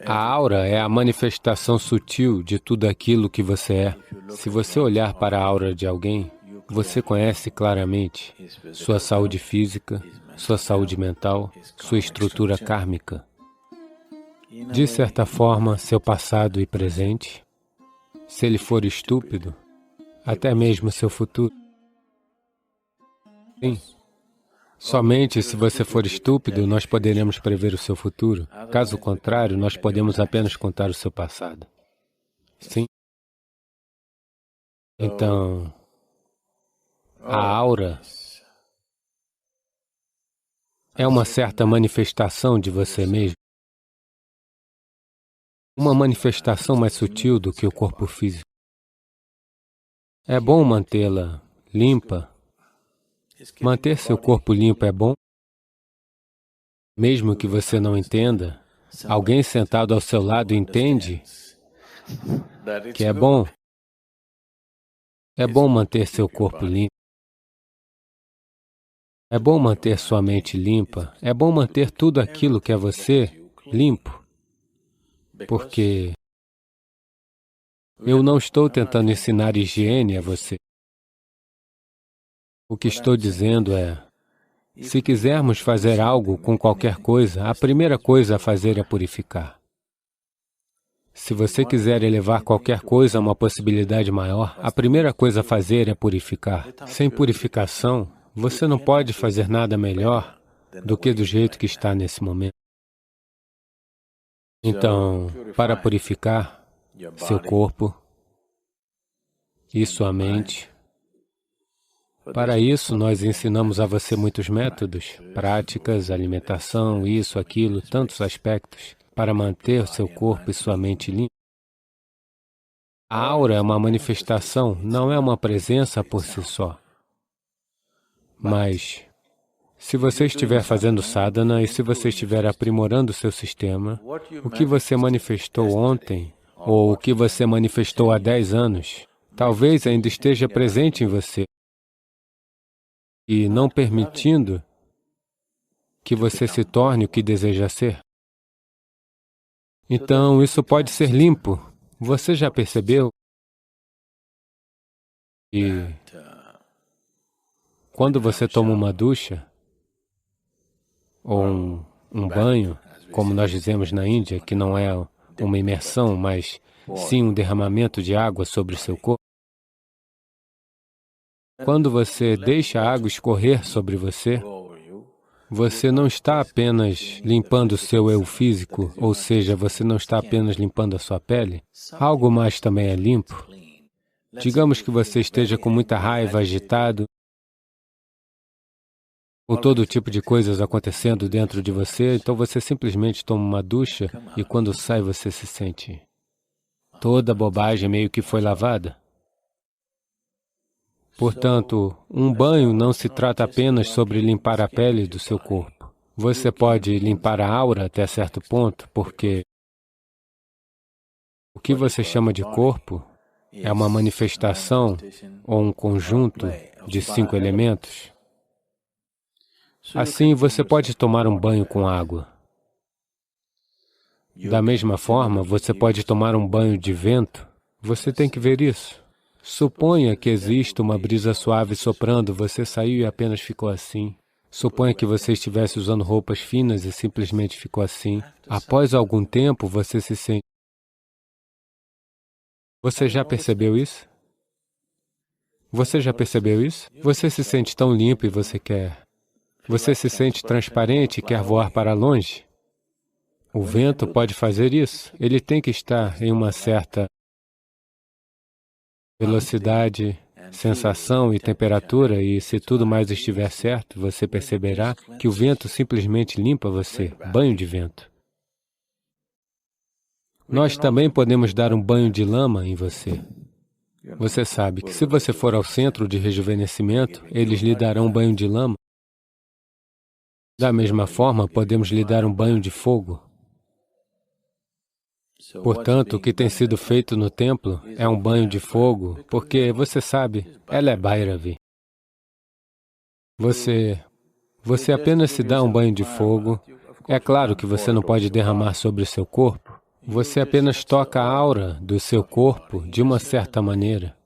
A aura é a manifestação sutil de tudo aquilo que você é. Se você olhar para a aura de alguém, você conhece claramente sua saúde física, sua saúde mental, sua estrutura kármica. De certa forma, seu passado e presente. Se ele for estúpido, até mesmo seu futuro. Sim. Somente se você for estúpido, nós poderemos prever o seu futuro. Caso contrário, nós podemos apenas contar o seu passado. Sim. Então, a aura é uma certa manifestação de você mesmo. Uma manifestação mais sutil do que o corpo físico. É bom mantê-la limpa. Manter seu corpo limpo é bom. Mesmo que você não entenda, alguém sentado ao seu lado entende que é bom. É bom manter seu corpo limpo. É bom manter sua mente limpa. É bom manter tudo aquilo que é você limpo. Porque eu não estou tentando ensinar higiene a você. O que estou dizendo é, se quisermos fazer algo com qualquer coisa, a primeira coisa a fazer é purificar. Se você quiser elevar qualquer coisa a uma possibilidade maior, a primeira coisa a fazer é purificar. Sem purificação, você não pode fazer nada melhor do que do jeito que está nesse momento. Então, para purificar seu corpo e sua mente, para isso nós ensinamos a você muitos métodos, práticas, alimentação, isso, aquilo, tantos aspectos, para manter seu corpo e sua mente limpos. A aura é uma manifestação, não é uma presença por si só. Mas, se você estiver fazendo sadhana e se você estiver aprimorando seu sistema, o que você manifestou ontem, ou o que você manifestou há 10 anos, talvez ainda esteja presente em você e não permitindo que você se torne o que deseja ser. Então, isso pode ser limpo. Você já percebeu? E quando você toma uma ducha, ou um banho, como nós dizemos na Índia, que não é uma imersão, mas sim um derramamento de água sobre o seu corpo, quando você deixa a água escorrer sobre você, você não está apenas limpando o seu eu físico, ou seja, você não está apenas limpando a sua pele, algo mais também é limpo. Digamos que você esteja com muita raiva, agitado, com todo tipo de coisas acontecendo dentro de você, então você simplesmente toma uma ducha e quando sai você se sente toda a bobagem meio que foi lavada. Portanto, um banho não se trata apenas sobre limpar a pele do seu corpo. Você pode limpar a aura até certo ponto, porque o que você chama de corpo é uma manifestação ou um conjunto de 5 elementos. Assim, você pode tomar um banho com água. Da mesma forma, você pode tomar um banho de vento. Você tem que ver isso. Suponha que exista uma brisa suave soprando, você saiu e apenas ficou assim. Suponha que você estivesse usando roupas finas e simplesmente ficou assim. Após algum tempo, você se sente... Você já percebeu isso? Você já percebeu isso? Você se sente tão limpo e você quer... Você se sente transparente e quer voar para longe? O vento pode fazer isso. Ele tem que estar em uma certa velocidade, sensação e temperatura, e se tudo mais estiver certo, você perceberá que o vento simplesmente limpa você, banho de vento. Nós também podemos dar um banho de lama em você. Você sabe que se você for ao centro de rejuvenescimento, eles lhe darão um banho de lama. Da mesma forma, podemos lhe dar um banho de fogo. Portanto, o que tem sido feito no templo é um banho de fogo, porque, você sabe, ela é Bhairavi. Você apenas se dá um banho de fogo. É claro que você não pode derramar sobre o seu corpo. Você apenas toca a aura do seu corpo de uma certa maneira.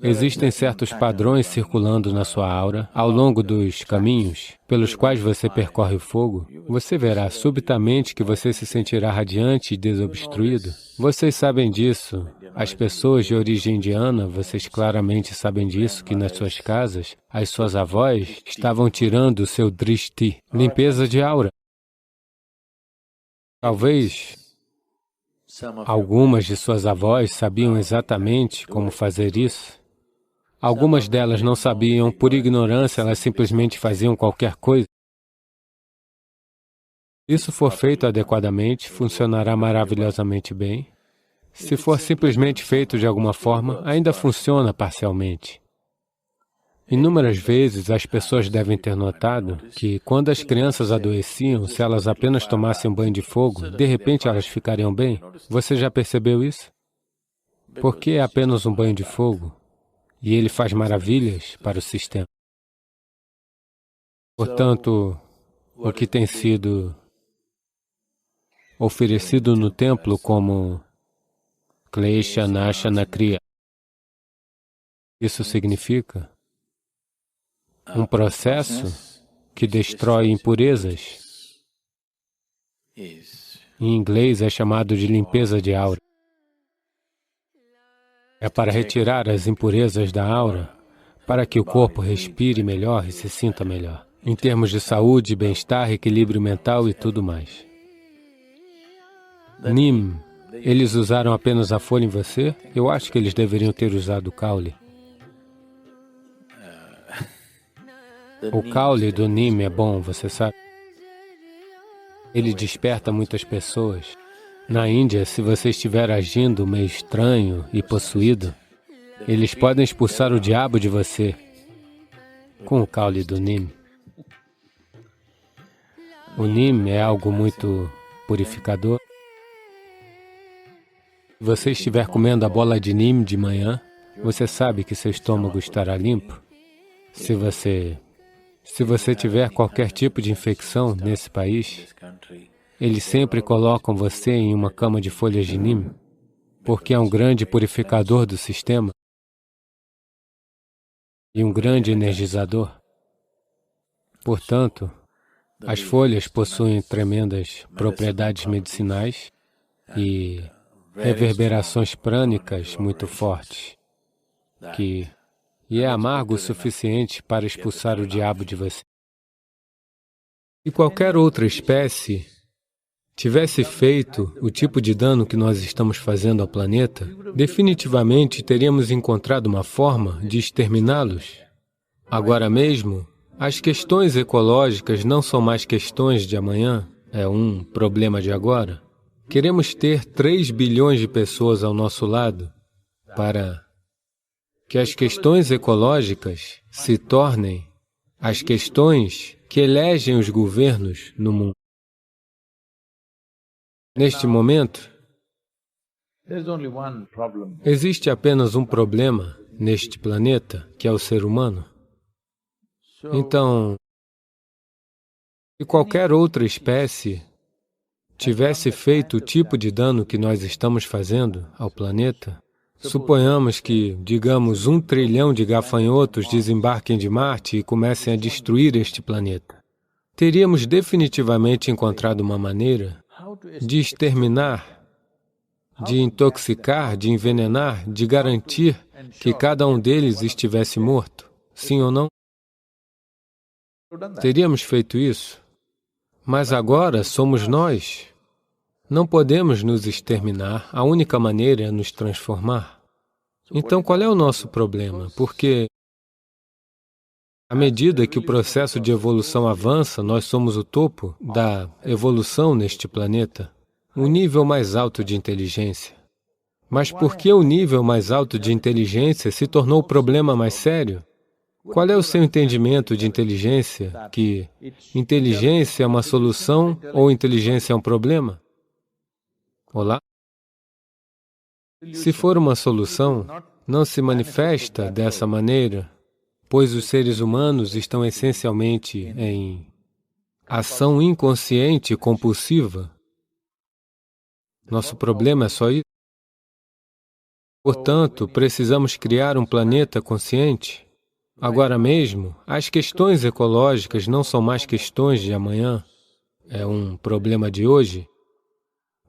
Existem certos padrões circulando na sua aura. Ao longo dos caminhos pelos quais você percorre o fogo, você verá subitamente que você se sentirá radiante e desobstruído. Vocês sabem disso. As pessoas de origem indiana, vocês claramente sabem disso, que nas suas casas, as suas avós estavam tirando o seu drishti, limpeza de aura. Talvez algumas de suas avós sabiam exatamente como fazer isso. Algumas delas não sabiam, por ignorância, elas simplesmente faziam qualquer coisa. Se isso for feito adequadamente, funcionará maravilhosamente bem. Se for simplesmente feito de alguma forma, ainda funciona parcialmente. Inúmeras vezes as pessoas devem ter notado que, quando as crianças adoeciam, se elas apenas tomassem um banho de fogo, de repente elas ficariam bem. Você já percebeu isso? Por que é apenas um banho de fogo? E ele faz maravilhas para o sistema. Portanto, o que tem sido oferecido no templo como Klesha Nashana Kriya, isso significa um processo que destrói impurezas. Em inglês é chamado de limpeza de aura. É para retirar as impurezas da aura, para que o corpo respire melhor e se sinta melhor, em termos de saúde, bem-estar, equilíbrio mental e tudo mais. Neem, eles usaram apenas a folha em você? Eu acho que eles deveriam ter usado o caule. O caule do Neem é bom, você sabe? Ele desperta muitas pessoas. Na Índia, se você estiver agindo meio estranho e possuído, eles podem expulsar o diabo de você com o caule do Neem. O Neem é algo muito purificador. Se você estiver comendo a bola de Neem de manhã, você sabe que seu estômago estará limpo. Se você tiver qualquer tipo de infecção nesse país, eles sempre colocam você em uma cama de folhas de Neem, porque é um grande purificador do sistema e um grande energizador. Portanto, as folhas possuem tremendas propriedades medicinais e reverberações prânicas muito fortes, e é amargo o suficiente para expulsar o diabo de você. Se qualquer outra espécie tivesse feito o tipo de dano que nós estamos fazendo ao planeta, definitivamente teríamos encontrado uma forma de exterminá-los. Agora mesmo, as questões ecológicas não são mais questões de amanhã, é um problema de agora. Queremos ter 3 bilhões de pessoas ao nosso lado para que as questões ecológicas se tornem as questões que elegem os governos no mundo. Neste momento, existe apenas um problema neste planeta, que é o ser humano. Então, se qualquer outra espécie tivesse feito o tipo de dano que nós estamos fazendo ao planeta, suponhamos que, digamos, 1 trilhão de gafanhotos desembarquem de Marte e comecem a destruir este planeta. Teríamos definitivamente encontrado uma maneira de exterminar, de intoxicar, de envenenar, de garantir que cada um deles estivesse morto, sim ou não? Teríamos feito isso, mas agora somos nós. Não podemos nos exterminar, a única maneira é nos transformar. Então, qual é o nosso problema? Porque, à medida que o processo de evolução avança, nós somos o topo da evolução neste planeta, o nível mais alto de inteligência. Mas por que o nível mais alto de inteligência se tornou o problema mais sério? Qual é o seu entendimento de inteligência? Que inteligência é uma solução ou inteligência é um problema? Olá? Se for uma solução, não se manifesta dessa maneira. pois os seres humanos estão essencialmente em ação inconsciente compulsiva. Nosso problema é só isso. Portanto, precisamos criar um planeta consciente. Agora mesmo, as questões ecológicas não são mais questões de amanhã, é um problema de hoje.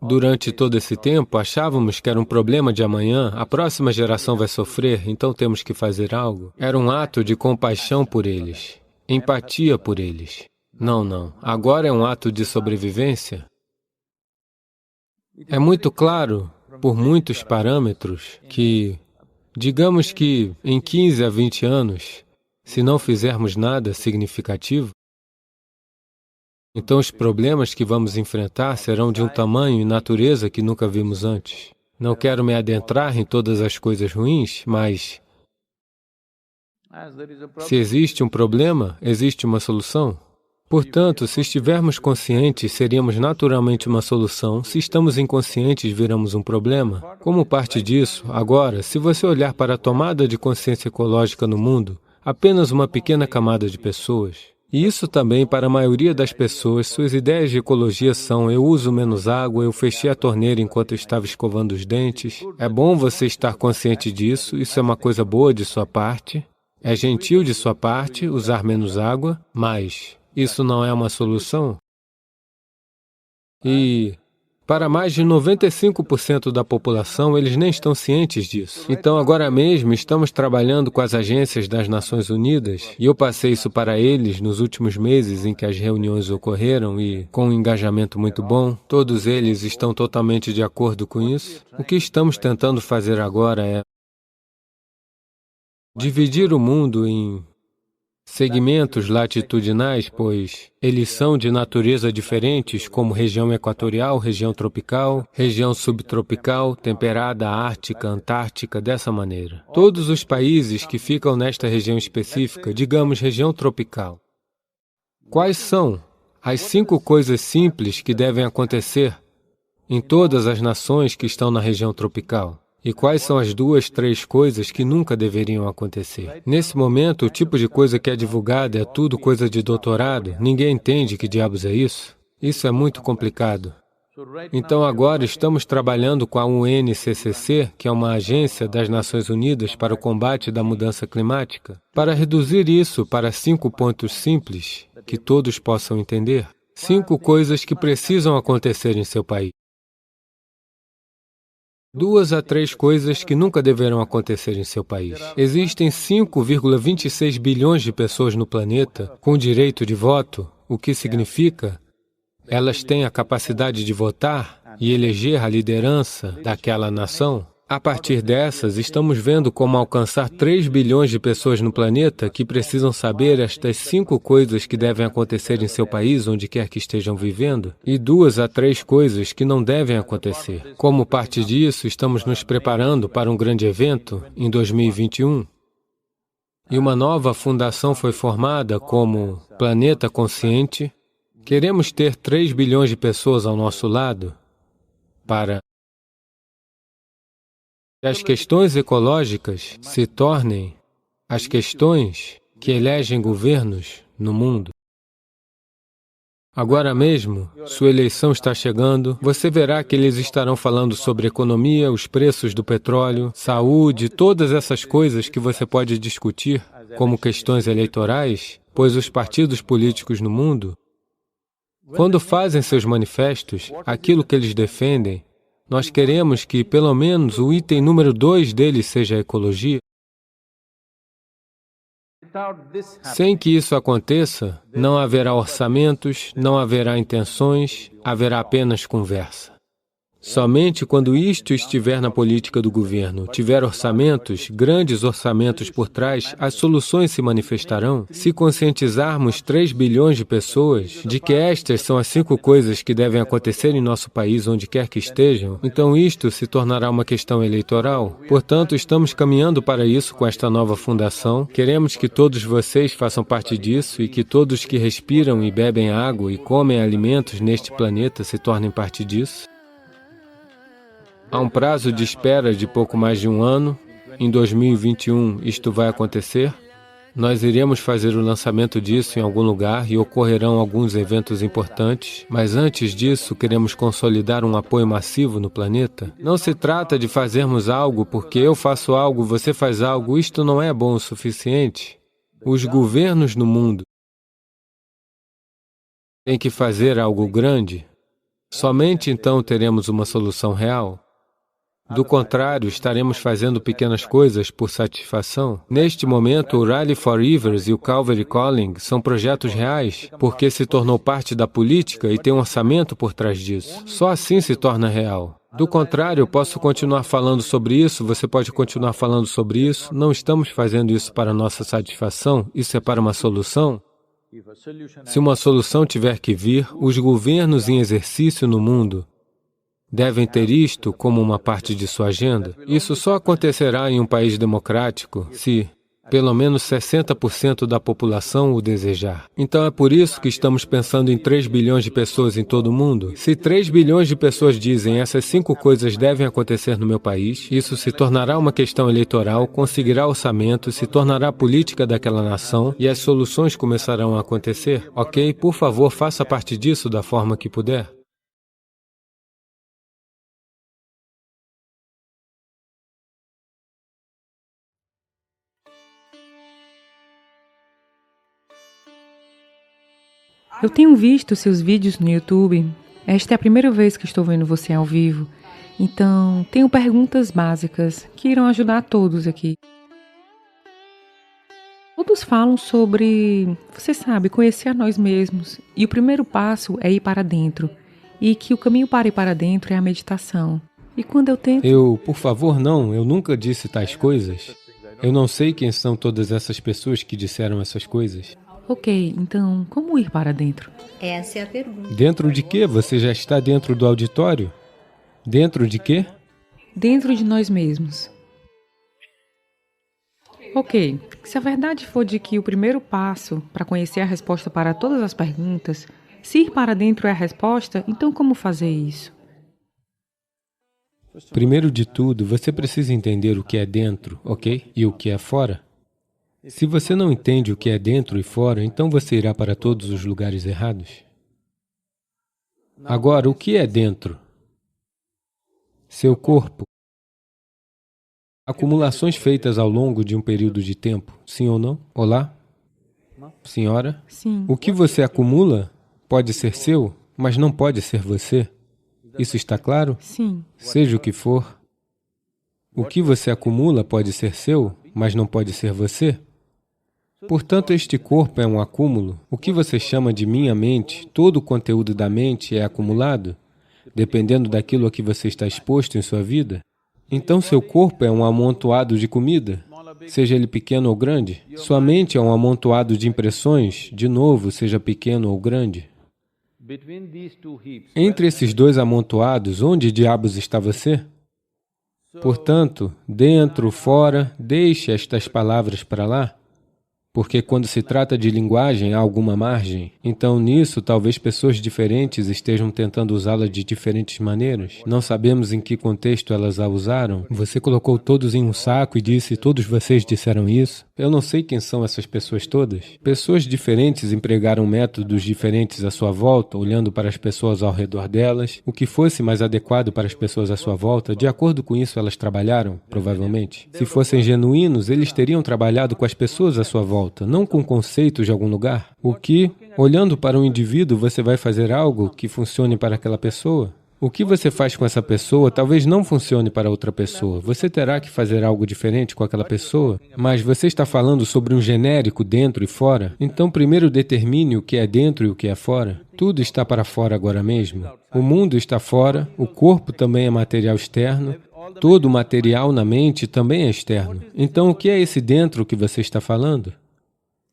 Durante todo esse tempo, achávamos que era um problema de amanhã, a próxima geração vai sofrer, então temos que fazer algo. Era um ato de compaixão por eles, empatia por eles. Não. Agora é um ato de sobrevivência. É muito claro, por muitos parâmetros, que, digamos que em 15 a 20 anos, se não fizermos nada significativo, então os problemas que vamos enfrentar serão de um tamanho e natureza que nunca vimos antes. Não quero me adentrar em todas as coisas ruins, mas se existe um problema, existe uma solução. Portanto, se estivermos conscientes, seríamos naturalmente uma solução. Se estamos inconscientes, viramos um problema. Como parte disso, agora, se você olhar para a tomada de consciência ecológica no mundo, apenas uma pequena camada de pessoas. E isso também, para a maioria das pessoas, suas ideias de ecologia são: eu uso menos água, eu fechei a torneira enquanto eu estava escovando os dentes. É bom você estar consciente disso, isso é uma coisa boa de sua parte. É gentil de sua parte usar menos água, mas isso não é uma solução. E para mais de 95% da população, eles nem estão cientes disso. Então, agora mesmo, estamos trabalhando com as agências das Nações Unidas, e eu passei isso para eles nos últimos meses em que as reuniões ocorreram, e com um engajamento muito bom, todos eles estão totalmente de acordo com isso. O que estamos tentando fazer agora é dividir o mundo em segmentos latitudinais, pois eles são de natureza diferentes, como região equatorial, região tropical, região subtropical, temperada, ártica, antártica, dessa maneira. Todos os países que ficam nesta região específica, digamos região tropical. Quais são as 5 coisas simples que devem acontecer em todas as nações que estão na região tropical? E quais são as 2, 3 coisas que nunca deveriam acontecer? Nesse momento, o tipo de coisa que é divulgada é tudo coisa de doutorado. Ninguém entende que diabos é isso. Isso é muito complicado. Então, agora estamos trabalhando com a UNCCC, que é uma agência das Nações Unidas para o combate da mudança climática, para reduzir isso para 5 pontos simples que todos possam entender. 5 coisas que precisam acontecer em seu país. 2 a 3 coisas que nunca deverão acontecer em seu país. Existem 5,26 bilhões de pessoas no planeta com direito de voto, o que significa elas têm a capacidade de votar e eleger a liderança daquela nação. A partir dessas, estamos vendo como alcançar 3 bilhões de pessoas no planeta que precisam saber estas 5 coisas que devem acontecer em seu país, onde quer que estejam vivendo, e 2 a 3 coisas que não devem acontecer. Como parte disso, estamos nos preparando para um grande evento em 2021. E uma nova fundação foi formada como Planeta Consciente. Queremos ter 3 bilhões de pessoas ao nosso lado para que as questões ecológicas se tornem as questões que elegem governos no mundo. Agora mesmo, sua eleição está chegando, você verá que eles estarão falando sobre economia, os preços do petróleo, saúde, todas essas coisas que você pode discutir como questões eleitorais, pois os partidos políticos no mundo, quando fazem seus manifestos, aquilo que eles defendem, nós queremos que, pelo menos, o item número 2 deles seja a ecologia. Sem que isso aconteça, não haverá orçamentos, não haverá intenções, haverá apenas conversa. Somente quando isto estiver na política do governo, tiver orçamentos, grandes orçamentos por trás, as soluções se manifestarão. Se conscientizarmos 3 bilhões de pessoas de que estas são as 5 coisas que devem acontecer em nosso país, onde quer que estejam, então isto se tornará uma questão eleitoral. Portanto, estamos caminhando para isso com esta nova fundação. Queremos que todos vocês façam parte disso e que todos que respiram e bebem água e comem alimentos neste planeta se tornem parte disso. Há um prazo de espera de pouco mais de 1 ano. Em 2021, isto vai acontecer. Nós iremos fazer o lançamento disso em algum lugar e ocorrerão alguns eventos importantes, mas antes disso, queremos consolidar um apoio massivo no planeta. Não se trata de fazermos algo porque eu faço algo, você faz algo, isto não é bom o suficiente. Os governos no mundo têm que fazer algo grande. Somente então teremos uma solução real. Do contrário, estaremos fazendo pequenas coisas por satisfação. Neste momento, o Rally for Rivers e o Calvary Calling são projetos reais, porque se tornou parte da política e tem um orçamento por trás disso. Só assim se torna real. Do contrário, eu posso continuar falando sobre isso, você pode continuar falando sobre isso. Não estamos fazendo isso para nossa satisfação, isso é para uma solução. Se uma solução tiver que vir, os governos em exercício no mundo devem ter isto como uma parte de sua agenda. Isso só acontecerá em um país democrático se pelo menos 60% da população o desejar. Então é por isso que estamos pensando em 3 bilhões de pessoas em todo o mundo. Se 3 bilhões de pessoas dizem essas 5 coisas devem acontecer no meu país, isso se tornará uma questão eleitoral, conseguirá orçamento, se tornará política daquela nação e as soluções começarão a acontecer. Ok? Por favor, faça parte disso da forma que puder. Eu tenho visto seus vídeos no YouTube. Esta é a primeira vez que estou vendo você ao vivo. Então, tenho perguntas básicas que irão ajudar a todos aqui. Todos falam sobre, você sabe, conhecer a nós mesmos. E o primeiro passo é ir para dentro. E que o caminho para ir para dentro é a meditação. E quando eu tento... Por favor, não, eu nunca disse tais coisas. Eu não sei quem são todas essas pessoas que disseram essas coisas. Ok, então, como ir para dentro? Essa é a pergunta. Dentro de quê? Você já está dentro do auditório? Dentro de quê? Dentro de nós mesmos. Ok, se a verdade for de que o primeiro passo para conhecer a resposta para todas as perguntas, se ir para dentro é a resposta, então como fazer isso? Primeiro de tudo, você precisa entender o que é dentro, ok? E o que é fora. Se você não entende o que é dentro e fora, então você irá para todos os lugares errados. Agora, o que é dentro? Seu corpo. Acumulações feitas ao longo de um período de tempo, sim ou não? Olá? Senhora? Sim. O que você acumula pode ser seu, mas não pode ser você. Isso está claro? Sim. Seja o que for. O que você acumula pode ser seu, mas não pode ser você. Portanto, este corpo é um acúmulo. O que você chama de minha mente, todo o conteúdo da mente é acumulado, dependendo daquilo a que você está exposto em sua vida. Então, seu corpo é um amontoado de comida, seja ele pequeno ou grande. Sua mente é um amontoado de impressões, de novo, seja pequeno ou grande. Entre esses dois amontoados, onde diabos está você? Portanto, dentro, fora, deixe estas palavras para lá. Porque quando se trata de linguagem, há alguma margem. Então, nisso, talvez pessoas diferentes estejam tentando usá-la de diferentes maneiras. Não sabemos em que contexto elas a usaram. Você colocou todos em um saco e disse, todos vocês disseram isso. Eu não sei quem são essas pessoas todas. Pessoas diferentes empregaram métodos diferentes à sua volta, olhando para as pessoas ao redor delas, o que fosse mais adequado para as pessoas à sua volta. De acordo com isso, elas trabalharam, provavelmente. Se fossem genuínos, eles teriam trabalhado com as pessoas à sua volta, não com conceitos de algum lugar. O que, olhando para um indivíduo, você vai fazer algo que funcione para aquela pessoa? O que você faz com essa pessoa talvez não funcione para outra pessoa. Você terá que fazer algo diferente com aquela pessoa, mas você está falando sobre um genérico dentro e fora. Então, primeiro determine o que é dentro e o que é fora. Tudo está para fora agora mesmo. O mundo está fora, o corpo também é material externo, todo o material na mente também é externo. Então, o que é esse dentro que você está falando?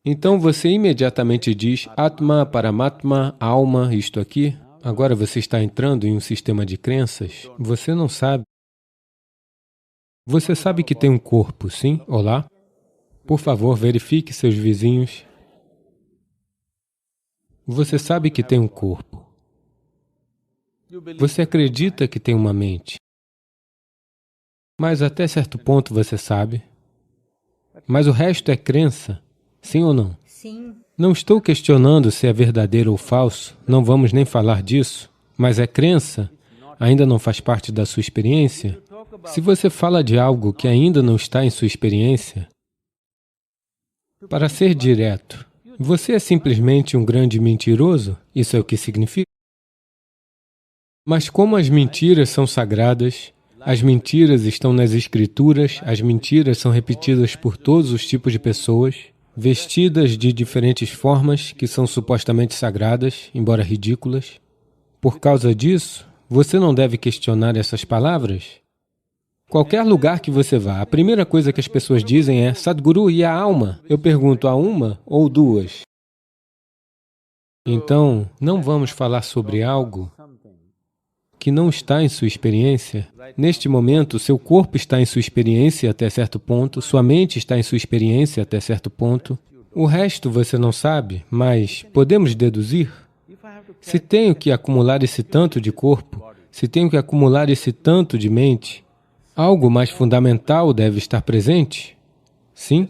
Então você imediatamente diz Atma, Paramatma, alma, isto aqui. Agora você está entrando em um sistema de crenças. Você não sabe. Você sabe que tem um corpo, sim? Olá? Por favor, verifique seus vizinhos. Você sabe que tem um corpo. Você acredita que tem uma mente. Mas até certo ponto você sabe. Mas o resto é crença. Sim ou não? Sim. Não estou questionando se é verdadeiro ou falso, não vamos nem falar disso, mas é crença, ainda não faz parte da sua experiência. Se você fala de algo que ainda não está em sua experiência, para ser direto, você é simplesmente um grande mentiroso? Isso é o que significa? Mas como as mentiras são sagradas, as mentiras estão nas escrituras, as mentiras são repetidas por todos os tipos de pessoas, vestidas de diferentes formas que são supostamente sagradas, embora ridículas. Por causa disso, você não deve questionar essas palavras? Qualquer lugar que você vá, a primeira coisa que as pessoas dizem é Sadhguru, e a alma? Eu pergunto, há uma ou duas? Então, não vamos falar sobre algo que não está em sua experiência. Neste momento, seu corpo está em sua experiência até certo ponto, sua mente está em sua experiência até certo ponto. O resto você não sabe, mas podemos deduzir. Se tenho que acumular esse tanto de corpo, se tenho que acumular esse tanto de mente, algo mais fundamental deve estar presente? Sim?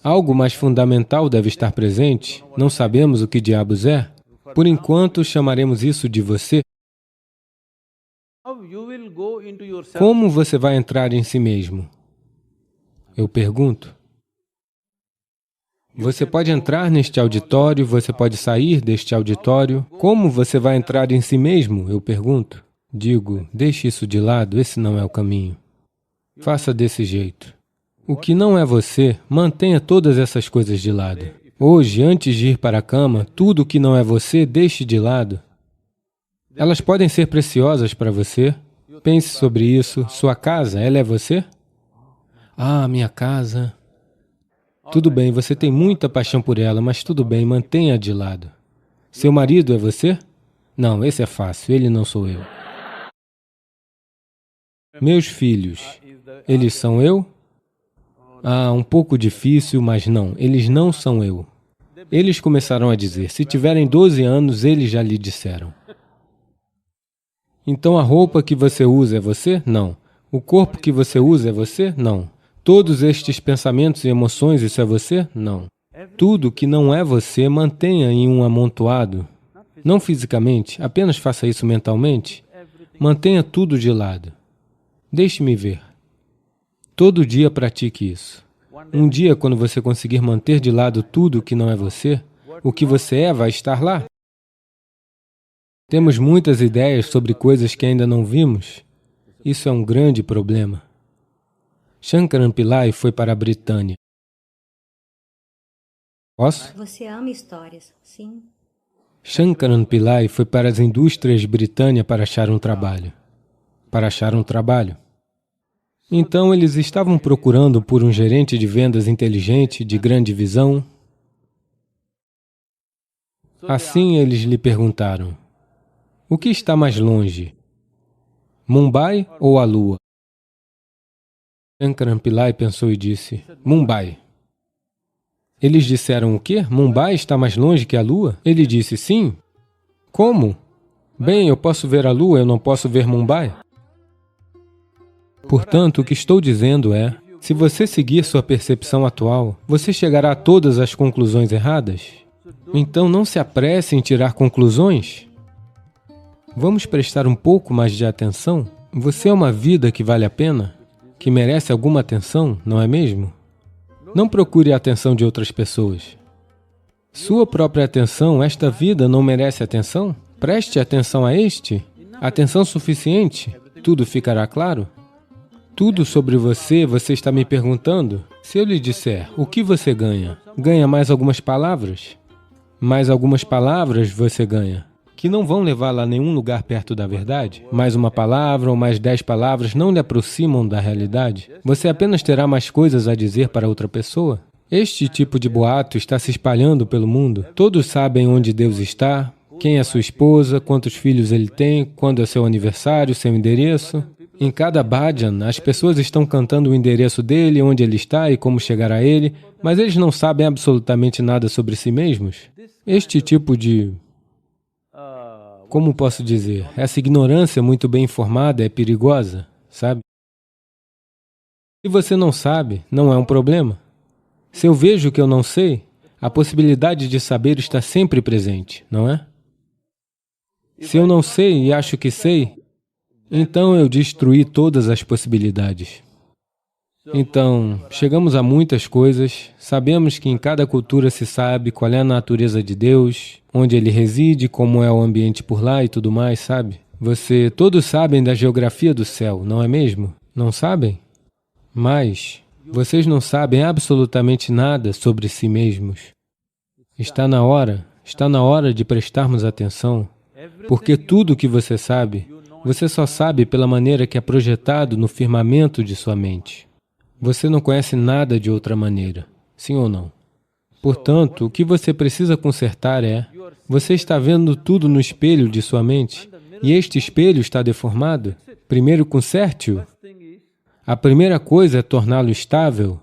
Algo mais fundamental deve estar presente? Não sabemos o que diabos é? Por enquanto, chamaremos isso de você. Como você vai entrar em si mesmo? Eu pergunto. Você pode entrar neste auditório, você pode sair deste auditório. Como você vai entrar em si mesmo? Eu pergunto. Digo, deixe isso de lado, esse não é o caminho. Faça desse jeito. O que não é você, mantenha todas essas coisas de lado. Hoje, antes de ir para a cama, tudo o que não é você, deixe de lado. Elas podem ser preciosas para você. Pense sobre isso. Sua casa, ela é você? Ah, minha casa. Tudo bem, você tem muita paixão por ela, mas tudo bem, mantenha-a de lado. Seu marido é você? Não, esse é fácil, ele não sou eu. Meus filhos, eles são eu? Ah, um pouco difícil, mas não, eles não são eu. Eles começaram a dizer, se tiverem 12 anos, eles já lhe disseram. Então a roupa que você usa é você? Não. O corpo que você usa é você? Não. Todos estes pensamentos e emoções, isso é você? Não. Tudo que não é você, mantenha em um amontoado. Não fisicamente, apenas faça isso mentalmente. Mantenha tudo de lado. Deixe-me ver. Todo dia pratique isso. Um dia, quando você conseguir manter de lado tudo que não é você, o que você é vai estar lá. Temos muitas ideias sobre coisas que ainda não vimos. Isso é um grande problema. Shankaran Pillai foi para a Britânia. Posso? Você ama histórias, sim. Shankaran Pillai foi para as indústrias Britânia para achar um trabalho. Então, eles estavam procurando por um gerente de vendas inteligente, de grande visão. Assim, eles lhe perguntaram, o que está mais longe, Mumbai ou a Lua? Shankaran Pillai pensou e disse, Mumbai. Eles disseram o quê? Mumbai está mais longe que a Lua? Ele disse, sim. Como? Bem, eu posso ver a Lua, eu não posso ver Mumbai. Portanto, o que estou dizendo é, se você seguir sua percepção atual, você chegará a todas as conclusões erradas. Então, não se apresse em tirar conclusões. Vamos prestar um pouco mais de atenção? Você é uma vida que vale a pena? Que merece alguma atenção, não é mesmo? Não procure a atenção de outras pessoas. Sua própria atenção, esta vida não merece atenção? Preste atenção a este. Atenção suficiente. Tudo ficará claro? Tudo sobre você, você está me perguntando? Se eu lhe disser, o que você ganha? Ganha mais algumas palavras? Mais algumas palavras você ganha, que não vão levá-la a nenhum lugar perto da verdade. Mais uma palavra ou mais 10 palavras não lhe aproximam da realidade. Você apenas terá mais coisas a dizer para outra pessoa. Este tipo de boato está se espalhando pelo mundo. Todos sabem onde Deus está, quem é sua esposa, quantos filhos ele tem, quando é seu aniversário, seu endereço. Em cada bhajan, as pessoas estão cantando o endereço dele, onde ele está e como chegar a ele, mas eles não sabem absolutamente nada sobre si mesmos. Este tipo de... Como posso dizer? Essa ignorância muito bem informada é perigosa, sabe? Se você não sabe, não é um problema. Se eu vejo que eu não sei, a possibilidade de saber está sempre presente, não é? Se eu não sei e acho que sei, então eu destruí todas as possibilidades. Então, chegamos a muitas coisas, sabemos que em cada cultura se sabe qual é a natureza de Deus, onde Ele reside, como é o ambiente por lá e tudo mais, sabe? Todos sabem da geografia do céu, não é mesmo? Não sabem? Mas vocês não sabem absolutamente nada sobre si mesmos. Está na hora de prestarmos atenção, porque tudo o que você só sabe pela maneira que é projetado no firmamento de sua mente. Você não conhece nada de outra maneira, sim ou não? Portanto, o que você precisa consertar você está vendo tudo no espelho de sua mente, e este espelho está deformado? Primeiro conserte-o. A primeira coisa é torná-lo estável,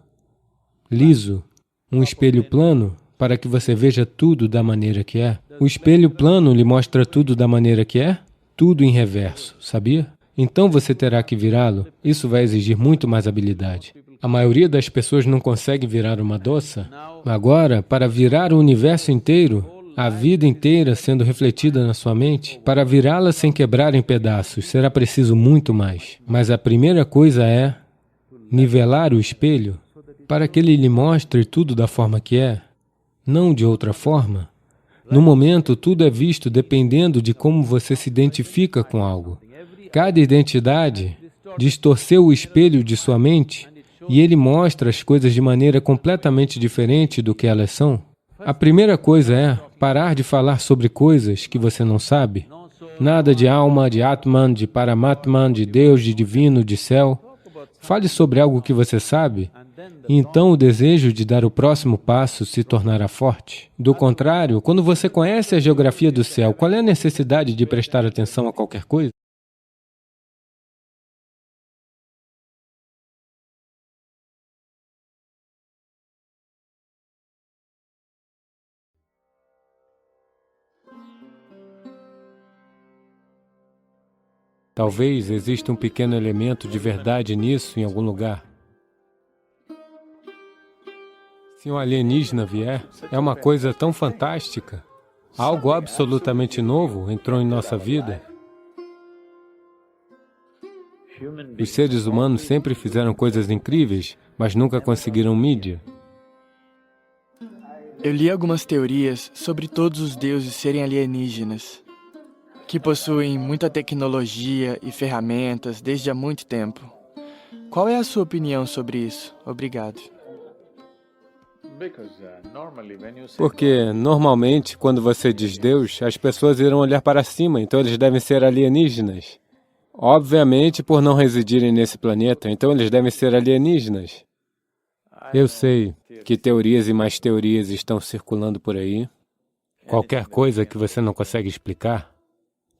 liso, um espelho plano, para que você veja tudo da maneira que é. O espelho plano lhe mostra tudo da maneira que é? Tudo em reverso, sabia? Então você terá que virá-lo. Isso vai exigir muito mais habilidade. A maioria das pessoas não consegue virar uma doça. Agora, para virar o universo inteiro, a vida inteira sendo refletida na sua mente, para virá-la sem quebrar em pedaços, será preciso muito mais. Mas a primeira coisa é nivelar o espelho para que ele lhe mostre tudo da forma que é, não de outra forma. No momento, tudo é visto dependendo de como você se identifica com algo. Cada identidade distorceu o espelho de sua mente e ele mostra as coisas de maneira completamente diferente do que elas são. A primeira coisa é parar de falar sobre coisas que você não sabe. Nada de alma, de Atman, de Paramatman, de Deus, de divino, de céu. Fale sobre algo que você sabe, e então o desejo de dar o próximo passo se tornará forte. Do contrário, quando você conhece a geografia do céu, qual é a necessidade de prestar atenção a qualquer coisa? Talvez exista um pequeno elemento de verdade nisso em algum lugar. Se um alienígena vier, é uma coisa tão fantástica. Algo absolutamente novo entrou em nossa vida. Os seres humanos sempre fizeram coisas incríveis, mas nunca conseguiram mídia. Eu li algumas teorias sobre todos os deuses serem alienígenas, que possuem muita tecnologia e ferramentas desde há muito tempo. Qual é a sua opinião sobre isso? Obrigado. Porque, normalmente, quando você diz Deus, as pessoas irão olhar para cima, então eles devem ser alienígenas. Obviamente, por não residirem nesse planeta, então eles devem ser alienígenas. Eu sei que teorias e mais teorias estão circulando por aí. Qualquer coisa que você não consegue explicar,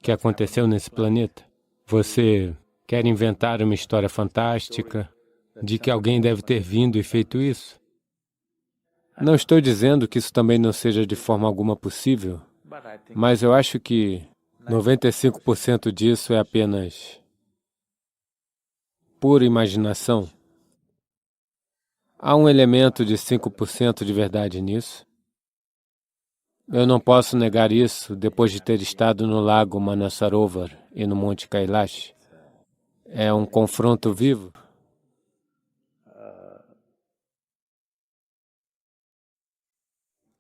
que aconteceu nesse planeta. Você quer inventar uma história fantástica de que alguém deve ter vindo e feito isso? Não estou dizendo que isso também não seja de forma alguma possível, mas eu acho que 95% disso é apenas pura imaginação. Há um elemento de 5% de verdade nisso. Eu não posso negar isso depois de ter estado no lago Manasarovar e no Monte Kailash. É um confronto vivo.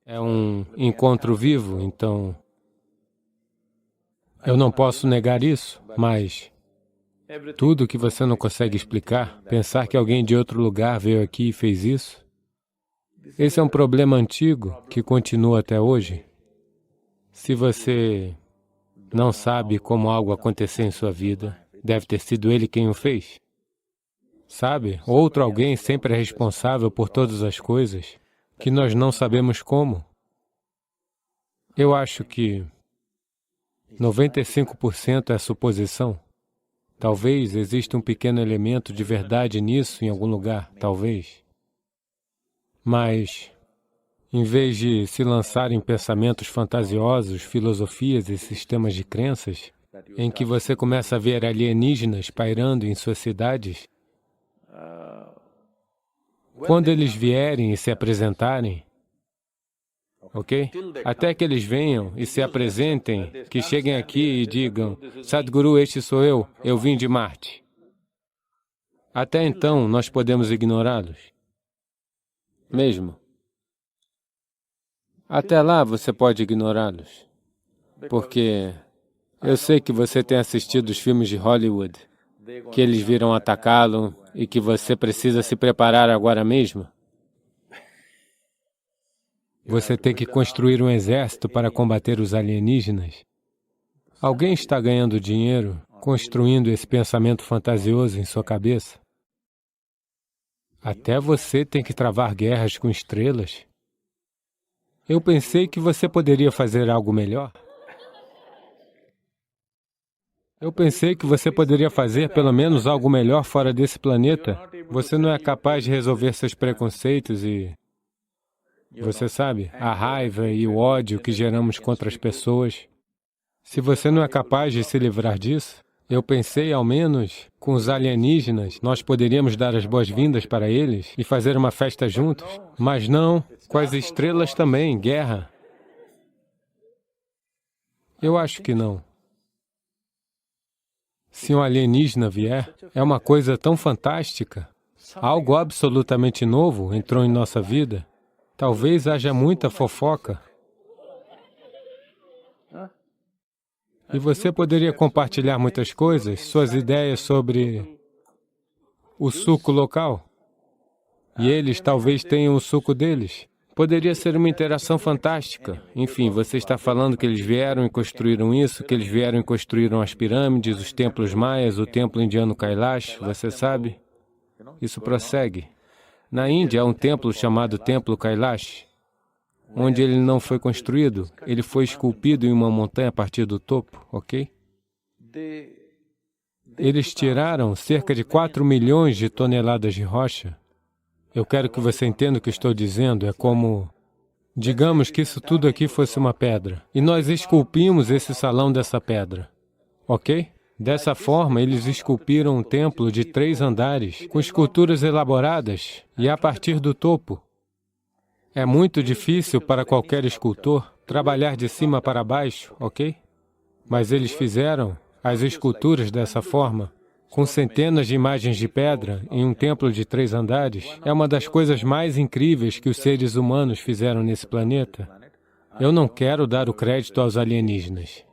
É um encontro vivo, então eu não posso negar isso, mas tudo que você não consegue explicar, pensar que alguém de outro lugar veio aqui e fez isso, esse é um problema antigo que continua até hoje. Se você não sabe como algo aconteceu em sua vida, deve ter sido ele quem o fez. Sabe? Outro alguém sempre é responsável por todas as coisas que nós não sabemos como. Eu acho que 95% é suposição. Talvez exista um pequeno elemento de verdade nisso em algum lugar, talvez. Mas, em vez de se lançar em pensamentos fantasiosos, filosofias e sistemas de crenças, em que você começa a ver alienígenas pairando em suas cidades, Quando eles vierem e se apresentarem, ok? Até que eles venham e se apresentem, que cheguem aqui e digam, Sadhguru, este sou eu vim de Marte. Até então, nós podemos ignorá-los. Mesmo. Até lá, você pode ignorá-los. Porque eu sei que você tem assistido os filmes de Hollywood, que eles viram atacá-lo e que você precisa se preparar agora mesmo. Você tem que construir um exército para combater os alienígenas. Alguém está ganhando dinheiro construindo esse pensamento fantasioso em sua cabeça? Até você tem que travar guerras com estrelas? Eu pensei que você poderia fazer algo melhor. Eu pensei que você poderia fazer pelo menos algo melhor fora desse planeta. Você não é capaz de resolver seus preconceitos e, você sabe, a raiva e o ódio que geramos contra as pessoas. Se você não é capaz de se livrar disso, eu pensei, ao menos, com os alienígenas, nós poderíamos dar as boas-vindas para eles e fazer uma festa juntos. Mas não, com as estrelas também, guerra. Eu acho que não. Se um alienígena vier, é uma coisa tão fantástica. Algo absolutamente novo entrou em nossa vida. Talvez haja muita fofoca. E você poderia compartilhar muitas coisas, suas ideias sobre o suco local. E eles talvez tenham o suco deles. Poderia ser uma interação fantástica. Enfim, você está falando que eles vieram e construíram isso, que eles vieram e construíram as pirâmides, os templos maias, o templo indiano Kailash, você sabe? Isso prossegue. Na Índia há um templo chamado Templo Kailash, onde ele não foi construído, ele foi esculpido em uma montanha a partir do topo, ok? Eles tiraram cerca de 4 milhões de toneladas de rocha. Eu quero que você entenda o que estou dizendo, é como, digamos que isso tudo aqui fosse uma pedra, e nós esculpimos esse salão dessa pedra, ok? Dessa forma, eles esculpiram um templo de 3 andares, com esculturas elaboradas, e a partir do topo. É muito difícil para qualquer escultor trabalhar de cima para baixo, ok? Mas eles fizeram as esculturas dessa forma, com centenas de imagens de pedra em um templo de 3 andares. É uma das coisas mais incríveis que os seres humanos fizeram nesse planeta. Eu não quero dar o crédito aos alienígenas.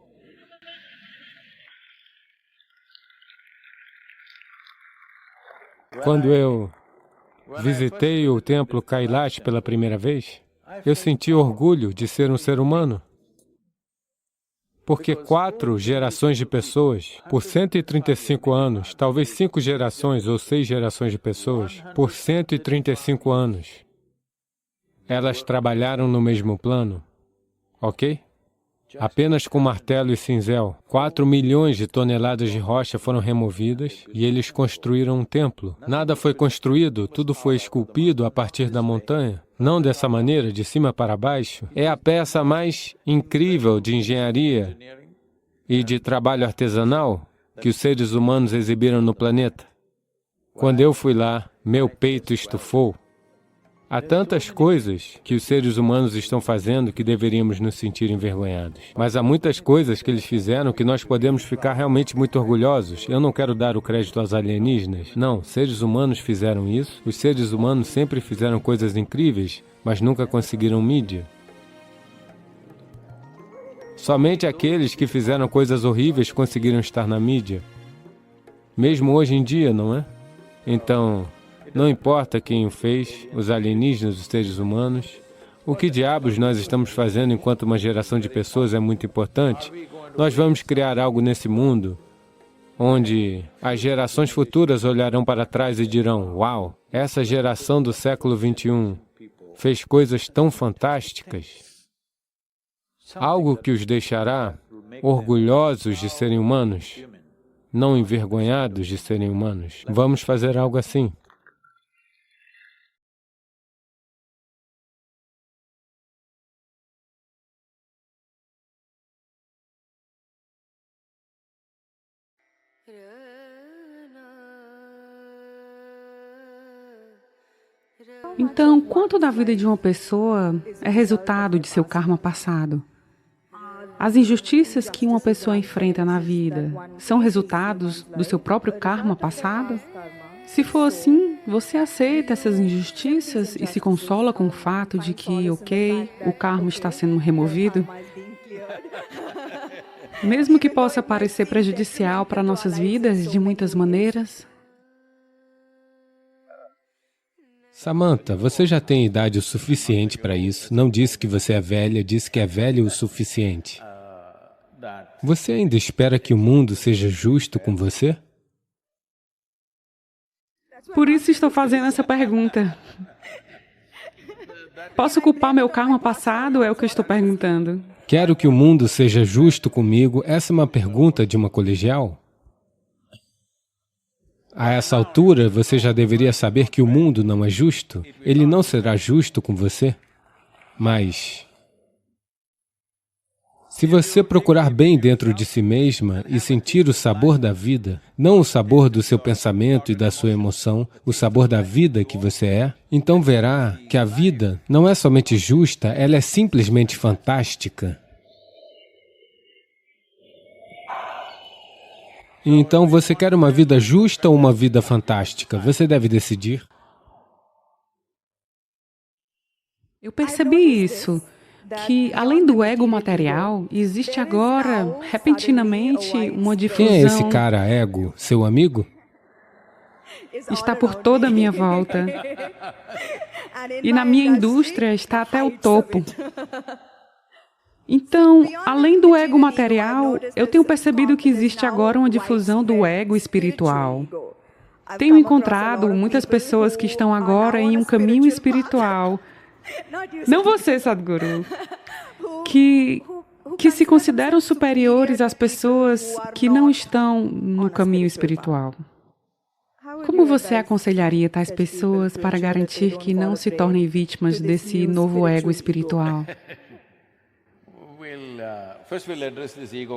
Quando eu visitei o templo Kailash pela primeira vez, eu senti orgulho de ser um ser humano. Porque 4 gerações de pessoas, por 135 anos, talvez 5 gerações ou 6 gerações de pessoas, por 135 anos, elas trabalharam no mesmo plano, ok? Apenas com martelo e cinzel, 4 milhões de toneladas de rocha foram removidas e eles construíram um templo. Nada foi construído, tudo foi esculpido a partir da montanha. Não dessa maneira, de cima para baixo. É a peça mais incrível de engenharia e de trabalho artesanal que os seres humanos exibiram no planeta. Quando eu fui lá, meu peito estufou. Há tantas coisas que os seres humanos estão fazendo que deveríamos nos sentir envergonhados. Mas há muitas coisas que eles fizeram que nós podemos ficar realmente muito orgulhosos. Eu não quero dar o crédito aos alienígenas. Não, seres humanos fizeram isso. Os seres humanos sempre fizeram coisas incríveis, mas nunca conseguiram mídia. Somente aqueles que fizeram coisas horríveis conseguiram estar na mídia. Mesmo hoje em dia, não é? Então, não importa quem o fez, os alienígenas, os seres humanos, o que diabos nós estamos fazendo enquanto uma geração de pessoas é muito importante, nós vamos criar algo nesse mundo onde as gerações futuras olharão para trás e dirão, uau, essa geração do século XXI fez coisas tão fantásticas. Algo que os deixará orgulhosos de serem humanos, não envergonhados de serem humanos. Vamos fazer algo assim. Então, quanto da vida de uma pessoa é resultado de seu karma passado? As injustiças que uma pessoa enfrenta na vida são resultados do seu próprio karma passado? Se for assim, você aceita essas injustiças e se consola com o fato de que, ok, o karma está sendo removido? Mesmo que possa parecer prejudicial para nossas vidas de muitas maneiras? Samantha, você já tem idade o suficiente para isso. Não disse que você é velha, disse que é velha o suficiente. Você ainda espera que o mundo seja justo com você? Por isso estou fazendo essa pergunta. Posso culpar meu karma passado? É o que eu estou perguntando. Quero que o mundo seja justo comigo. Essa é uma pergunta de uma colegial? A essa altura, você já deveria saber que o mundo não é justo. Ele não será justo com você. Mas se você procurar bem dentro de si mesma e sentir o sabor da vida, não o sabor do seu pensamento e da sua emoção, o sabor da vida que você é, então verá que a vida não é somente justa, ela é simplesmente fantástica. Então, você quer uma vida justa ou uma vida fantástica? Você deve decidir. Eu percebi isso, que além do ego material, existe agora, repentinamente, uma difusão... Quem é esse cara, ego? Seu amigo? Está por toda a minha volta. E na minha indústria está até o topo. Então, além do ego material, eu tenho percebido que existe agora uma difusão do ego espiritual. Tenho encontrado muitas pessoas que estão agora em um caminho espiritual. Não você, Sadhguru, que se consideram superiores às pessoas que não estão no caminho espiritual. Como você aconselharia tais pessoas para garantir que não se tornem vítimas desse novo ego espiritual?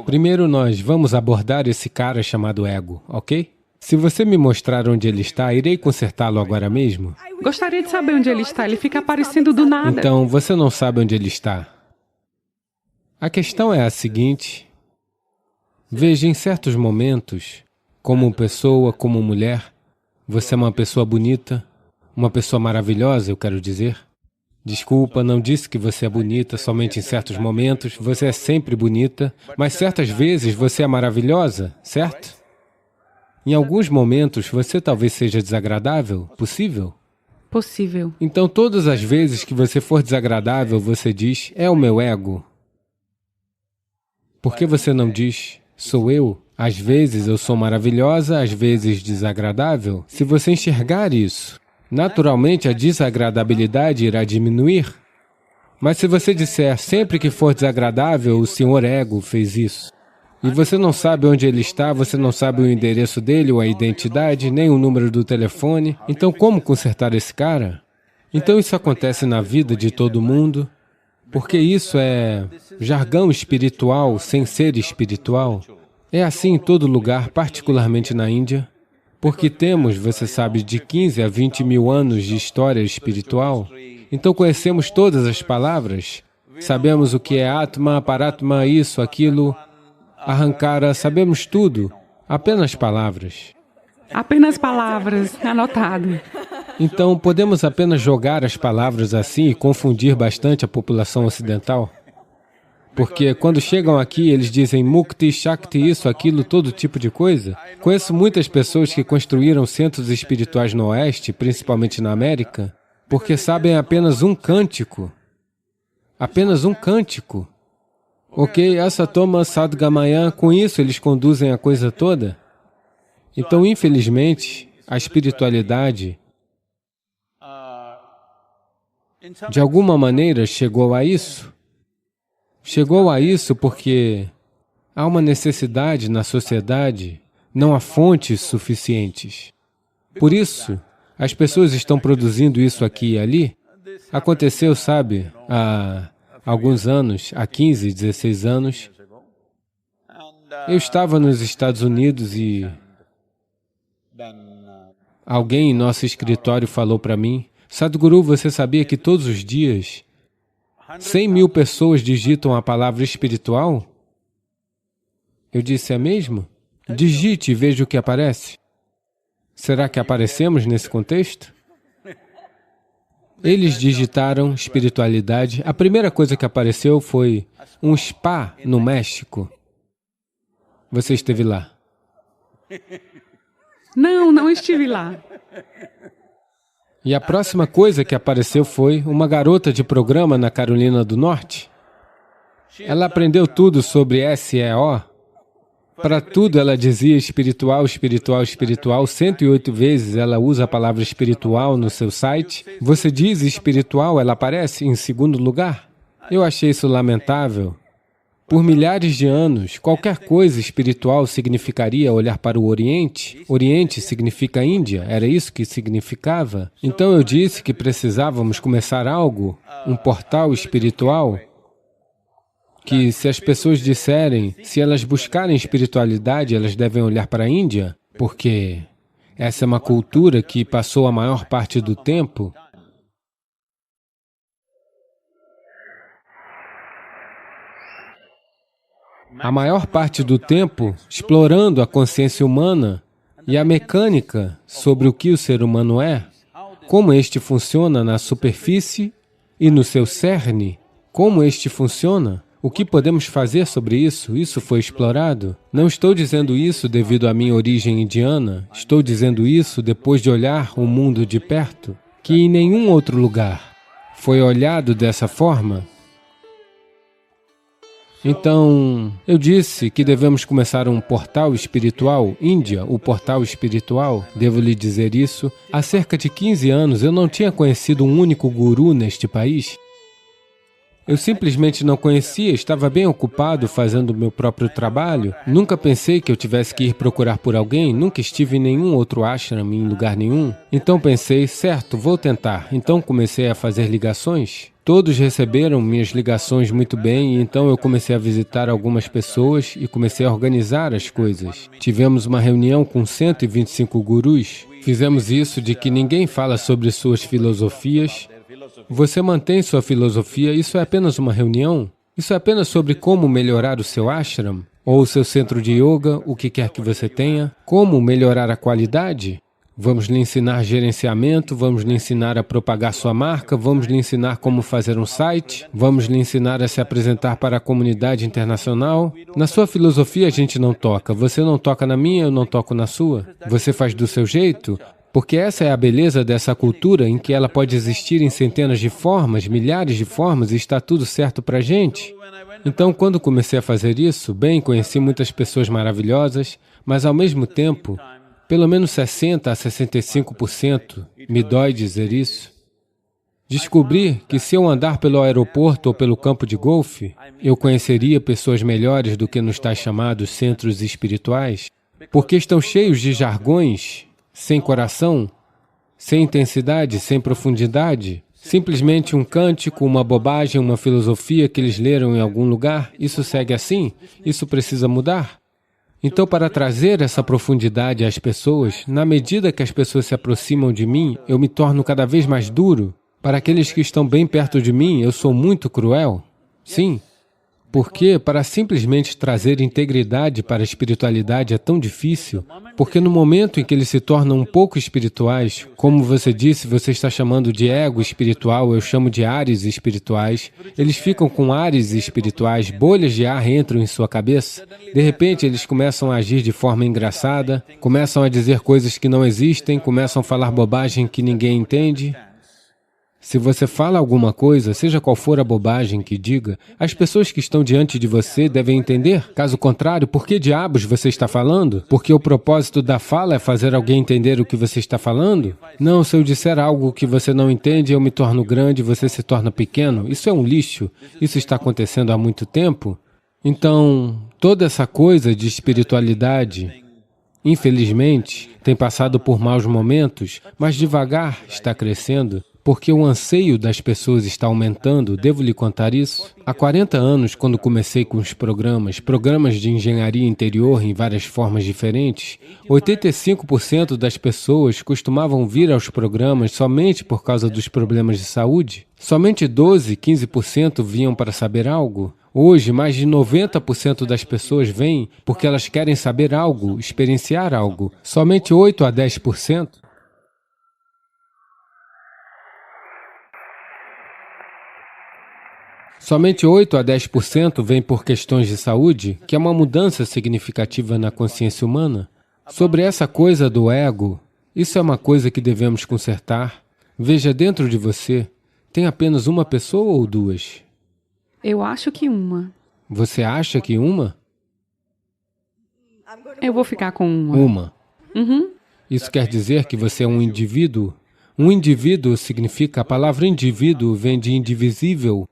Primeiro nós vamos abordar esse cara chamado ego, ok? Se você me mostrar onde ele está, irei consertá-lo agora mesmo? Gostaria de saber onde ele está, ele fica aparecendo do nada. Então, você não sabe onde ele está. A questão é a seguinte: veja, em certos momentos, como pessoa, como mulher, você é uma pessoa bonita, uma pessoa maravilhosa, eu quero dizer. Desculpa, não disse que você é bonita somente em certos momentos, você é sempre bonita, mas certas vezes você é maravilhosa, certo? Em alguns momentos você talvez seja desagradável, possível? Possível. Então todas as vezes que você for desagradável, você diz, é o meu ego. Por que você não diz, sou eu? Às vezes eu sou maravilhosa, às vezes desagradável. Se você enxergar isso, naturalmente a desagradabilidade irá diminuir. Mas se você disser, sempre que for desagradável, o senhor ego fez isso, e você não sabe onde ele está, você não sabe o endereço dele, ou a identidade, nem o número do telefone, então como consertar esse cara? Então isso acontece na vida de todo mundo, porque isso é jargão espiritual sem ser espiritual. É assim em todo lugar, particularmente na Índia. Porque temos, você sabe, de 15 a 20 mil anos de história espiritual, então conhecemos todas as palavras, sabemos o que é Atma, Paratma, isso, aquilo, Ahankara, sabemos tudo, apenas palavras. Apenas palavras, anotado. Então, podemos apenas jogar as palavras assim e confundir bastante a população ocidental? Porque quando chegam aqui, eles dizem Mukti, Shakti, isso, aquilo, todo tipo de coisa. Conheço muitas pessoas que construíram centros espirituais no Oeste, principalmente na América, porque sabem apenas um cântico. Apenas um cântico. Ok, essa toma Sadgamaya, com isso eles conduzem a coisa toda. Então, infelizmente, a espiritualidade, de alguma maneira, chegou a isso. Chegou a isso porque há uma necessidade na sociedade, não há fontes suficientes. Por isso, as pessoas estão produzindo isso aqui e ali. Aconteceu, sabe, há alguns anos, há 15, 16 anos, eu estava nos Estados Unidos e alguém em nosso escritório falou para mim, Sadhguru, você sabia que todos os dias 100.000 pessoas digitam a palavra espiritual? Eu disse, é mesmo? Digite e veja o que aparece. Será que aparecemos nesse contexto? Eles digitaram espiritualidade. A primeira coisa que apareceu foi um spa no México. Você esteve lá? Não, não estive lá. E a próxima coisa que apareceu foi uma garota de programa na Carolina do Norte. Ela aprendeu tudo sobre SEO. Para tudo ela dizia espiritual, espiritual, espiritual. 108 vezes ela usa a palavra espiritual no seu site. Você diz espiritual, ela aparece em segundo lugar. Eu achei isso lamentável. Por milhares de anos, qualquer coisa espiritual significaria olhar para o Oriente. Oriente significa Índia, era isso que significava. Então eu disse que precisávamos começar algo, um portal espiritual, que se as pessoas disserem, se elas buscarem espiritualidade, elas devem olhar para a Índia, porque essa é uma cultura que passou a maior parte do tempo explorando a consciência humana e a mecânica sobre o que o ser humano é, como este funciona na superfície e no seu cerne, como este funciona, o que podemos fazer sobre isso, isso foi explorado. Não estou dizendo isso devido à minha origem indiana, estou dizendo isso depois de olhar o mundo de perto, que em nenhum outro lugar foi olhado dessa forma. Então, eu disse que devemos começar um portal espiritual, Índia, o portal espiritual, devo lhe dizer isso. Há cerca de 15 anos eu não tinha conhecido um único guru neste país. Eu simplesmente não conhecia, estava bem ocupado fazendo o meu próprio trabalho. Nunca pensei que eu tivesse que ir procurar por alguém, nunca estive em nenhum outro ashram, em lugar nenhum. Então pensei, certo, vou tentar. Então comecei a fazer ligações. Todos receberam minhas ligações muito bem, e então eu comecei a visitar algumas pessoas e comecei a organizar as coisas. Tivemos uma reunião com 125 gurus. Fizemos isso de que ninguém fala sobre suas filosofias. Você mantém sua filosofia, isso é apenas uma reunião? Isso é apenas sobre como melhorar o seu ashram, ou o seu centro de yoga, o que quer que você tenha. Como melhorar a qualidade? Vamos lhe ensinar gerenciamento, vamos lhe ensinar a propagar sua marca, vamos lhe ensinar como fazer um site, vamos lhe ensinar a se apresentar para a comunidade internacional. Na sua filosofia a gente não toca, você não toca na minha, eu não toco na sua. Você faz do seu jeito, porque essa é a beleza dessa cultura em que ela pode existir em centenas de formas, milhares de formas, e está tudo certo para a gente. Então, quando comecei a fazer isso, bem, conheci muitas pessoas maravilhosas, mas ao mesmo tempo, pelo menos 60% a 65%, me dói dizer isso, descobri que se eu andar pelo aeroporto ou pelo campo de golfe, eu conheceria pessoas melhores do que nos tais chamados centros espirituais, porque estão cheios de jargões, sem coração, sem intensidade, sem profundidade, simplesmente um cântico, uma bobagem, uma filosofia que eles leram em algum lugar. Isso segue assim? Isso precisa mudar? Então, para trazer essa profundidade às pessoas, na medida que as pessoas se aproximam de mim, eu me torno cada vez mais duro. Para aqueles que estão bem perto de mim, eu sou muito cruel. Sim. Porque para simplesmente trazer integridade para a espiritualidade é tão difícil, porque no momento em que eles se tornam um pouco espirituais, como você disse, você está chamando de ego espiritual, eu chamo de ares espirituais, eles ficam com ares espirituais, bolhas de ar entram em sua cabeça, de repente eles começam a agir de forma engraçada, começam a dizer coisas que não existem, começam a falar bobagem que ninguém entende. Se você fala alguma coisa, seja qual for a bobagem que diga, as pessoas que estão diante de você devem entender. Caso contrário, por que diabos você está falando? Porque o propósito da fala é fazer alguém entender o que você está falando? Não, se eu disser algo que você não entende, eu me torno grande, você se torna pequeno. Isso é um lixo. Isso está acontecendo há muito tempo. Então, toda essa coisa de espiritualidade, infelizmente, tem passado por maus momentos, mas devagar está crescendo. porque o anseio das pessoas está aumentando. Devo lhe contar isso? Há 40 anos, quando comecei com os programas de engenharia interior em várias formas diferentes, 85% das pessoas costumavam vir aos programas somente por causa dos problemas de saúde. Somente 12, 15% vinham para saber algo. Hoje, mais de 90% das pessoas vêm porque elas querem saber algo, experienciar algo. Somente 8 a 10%. Somente 8 a 10% vem por questões de saúde, que é uma mudança significativa na consciência humana. Sobre essa coisa do ego, isso é uma coisa que devemos consertar. Veja, dentro de você, tem apenas uma pessoa ou duas? Eu acho que uma. Você acha que uma? Eu vou ficar com uma. Uma. Uhum. Isso quer dizer que você é um indivíduo? Um indivíduo significa, a palavra indivíduo vem de indivisível.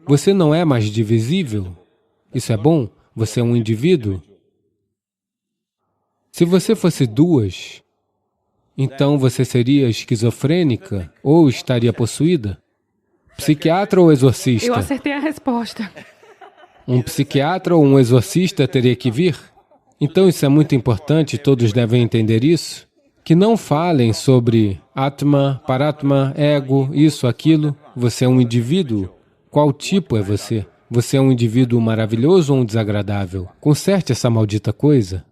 Você não é mais divisível. Isso é bom? Você é um indivíduo? Se você fosse duas, então você seria esquizofrênica ou estaria possuída? Psiquiatra ou exorcista? Eu acertei a resposta. Um psiquiatra ou um exorcista teria que vir? Então isso é muito importante, todos devem entender isso. Que não falem sobre Atma, Paratma, ego, isso, aquilo. Você é um indivíduo. Qual tipo é você? Você é um indivíduo maravilhoso ou um desagradável? Conserte essa maldita coisa.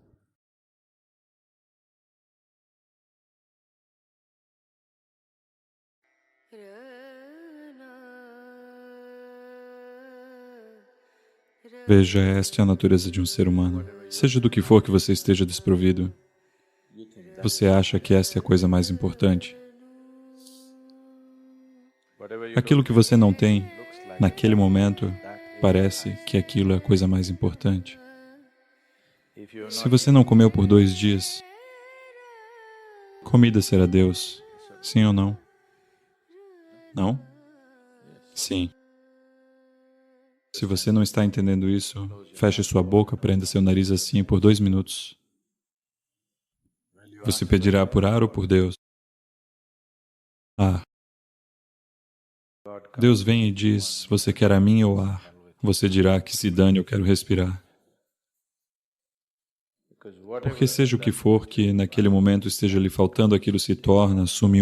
Veja, esta é a natureza de um ser humano. Seja do que for que você esteja desprovido, você acha que esta é a coisa mais importante? Aquilo que você não tem, naquele momento, parece que aquilo é a coisa mais importante. Se você não comeu por 2 dias, comida será Deus, sim ou não? Não? Sim. Se você não está entendendo isso, feche sua boca, prenda seu nariz assim por 2 minutos. Você pedirá por ar ou por Deus? Ar. Deus vem e diz, você quer a mim ou ar? Você dirá que se dane, eu quero respirar. Porque seja o que for que naquele momento esteja lhe faltando, aquilo se torna, assume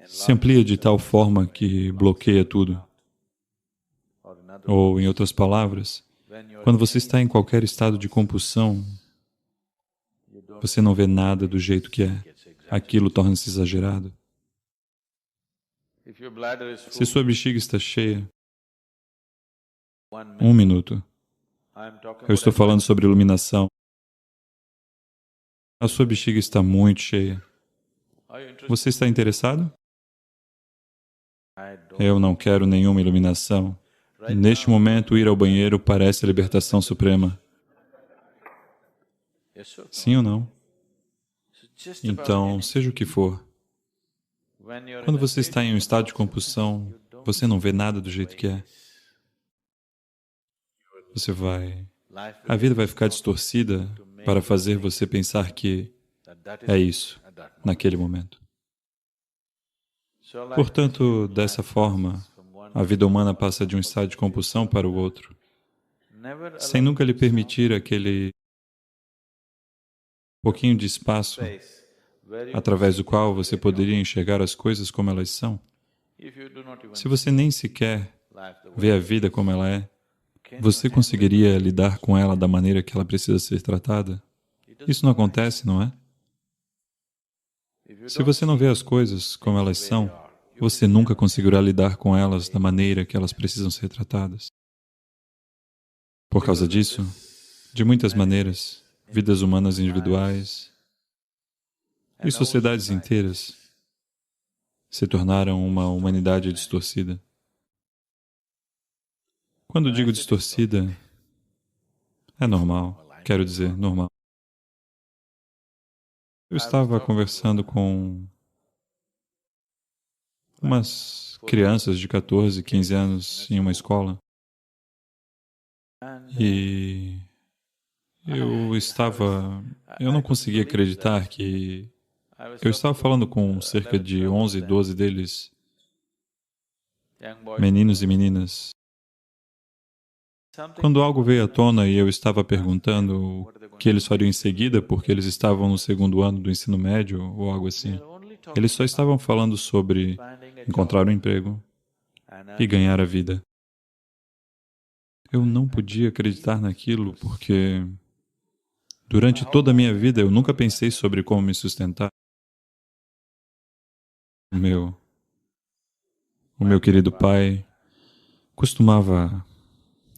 se amplia de tal forma que bloqueia tudo. Ou, em outras palavras, quando você está em qualquer estado de compulsão, você não vê nada do jeito que é. Aquilo torna-se exagerado. Se sua bexiga está cheia, 1 minuto. Eu estou falando sobre iluminação. A sua bexiga está muito cheia. Você está interessado? Eu não quero nenhuma iluminação. Neste momento, ir ao banheiro parece a libertação suprema. Sim ou não? Então, seja o que for. Quando você está em um estado de compulsão, você não vê nada do jeito que é. A vida vai ficar distorcida para fazer você pensar que é isso, naquele momento. Portanto, dessa forma, a vida humana passa de um estado de compulsão para o outro, sem nunca lhe permitir aquele pouquinho de espaço através do qual você poderia enxergar as coisas como elas são. Se você nem sequer vê a vida como ela é, você conseguiria lidar com ela da maneira que ela precisa ser tratada? Isso não acontece, não é? Se você não vê as coisas como elas são, você nunca conseguirá lidar com elas da maneira que elas precisam ser tratadas. Por causa disso, de muitas maneiras, vidas humanas individuais e sociedades inteiras se tornaram uma humanidade distorcida. Quando digo distorcida, é normal, quero dizer, normal. Eu estava conversando com umas crianças de 14, 15 anos em uma escola e eu não conseguia acreditar que Eu estava falando com cerca de 11, 12 deles, meninos e meninas. Quando algo veio à tona e eu estava perguntando o que eles fariam em seguida, porque eles estavam no segundo ano do ensino médio ou algo assim, eles só estavam falando sobre encontrar um emprego e ganhar a vida. Eu não podia acreditar naquilo porque durante toda a minha vida eu nunca pensei sobre como me sustentar. O meu querido pai costumava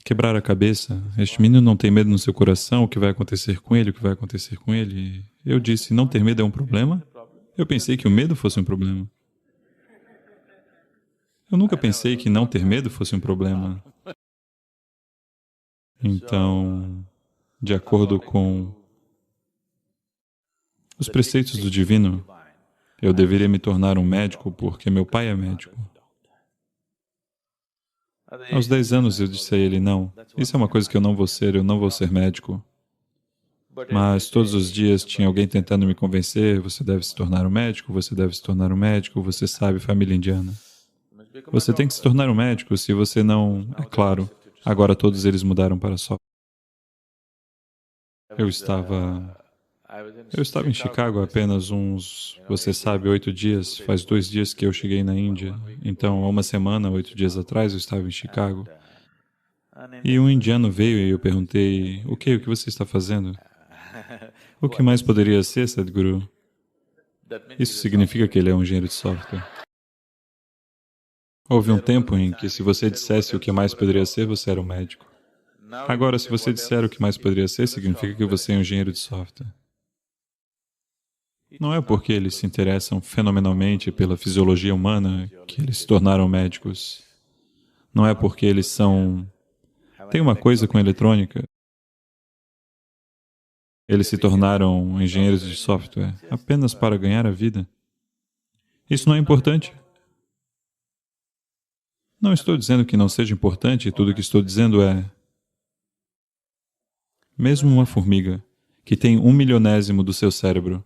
quebrar a cabeça. Este menino não tem medo no seu coração, o que vai acontecer com ele, o que vai acontecer com ele. Eu disse, não ter medo é um problema? Eu pensei que o medo fosse um problema. Eu nunca pensei que não ter medo fosse um problema. Então, de acordo com os preceitos do divino, eu deveria me tornar um médico porque meu pai é médico. Aos 10 anos eu disse a ele, não, isso é uma coisa que eu não vou ser médico. Mas todos os dias tinha alguém tentando me convencer, você deve se tornar um médico, você deve se tornar um médico, você sabe, família indiana. Você tem que se tornar um médico, se você não... É claro, agora todos eles mudaram para só. Eu estava em Chicago há apenas uns, você sabe, 8 dias. Faz 2 dias que eu cheguei na Índia. Então, há uma semana, 8 dias atrás, eu estava em Chicago. E um indiano veio e eu perguntei, o que você está fazendo? O que mais poderia ser, Sadhguru? Isso significa que ele é um engenheiro de software. Houve um tempo em que se você dissesse o que mais poderia ser, você era um médico. Agora, se você disser o que mais poderia ser, significa que você é um engenheiro de software. Não é porque eles se interessam fenomenalmente pela fisiologia humana que eles se tornaram médicos. Não é porque eles são... Tem uma coisa com eletrônica. Eles se tornaram engenheiros de software apenas para ganhar a vida. Isso não é importante. Não estou dizendo que não seja importante, tudo o que estou dizendo é... Mesmo uma formiga, que tem 1/1000º do seu cérebro,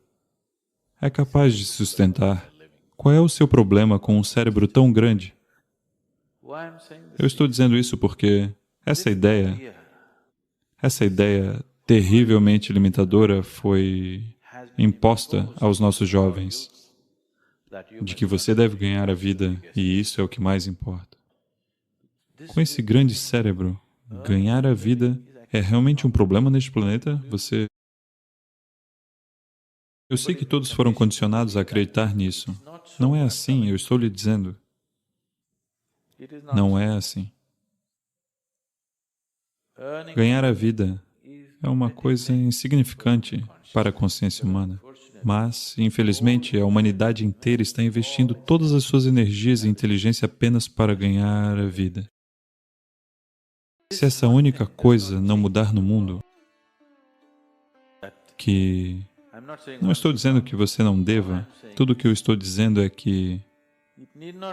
é capaz de se sustentar. Qual é o seu problema com um cérebro tão grande? Eu estou dizendo isso porque essa ideia terrivelmente limitadora foi imposta aos nossos jovens, de que você deve ganhar a vida e isso é o que mais importa. Com esse grande cérebro, ganhar a vida é realmente um problema neste planeta? Eu sei que todos foram condicionados a acreditar nisso. Não é assim, eu estou lhe dizendo. Não é assim. Ganhar a vida é uma coisa insignificante para a consciência humana. Mas, infelizmente, a humanidade inteira está investindo todas as suas energias e inteligência apenas para ganhar a vida. Se essa única coisa não mudar no mundo, que... Não estou dizendo que você não deva, tudo o que eu estou dizendo é que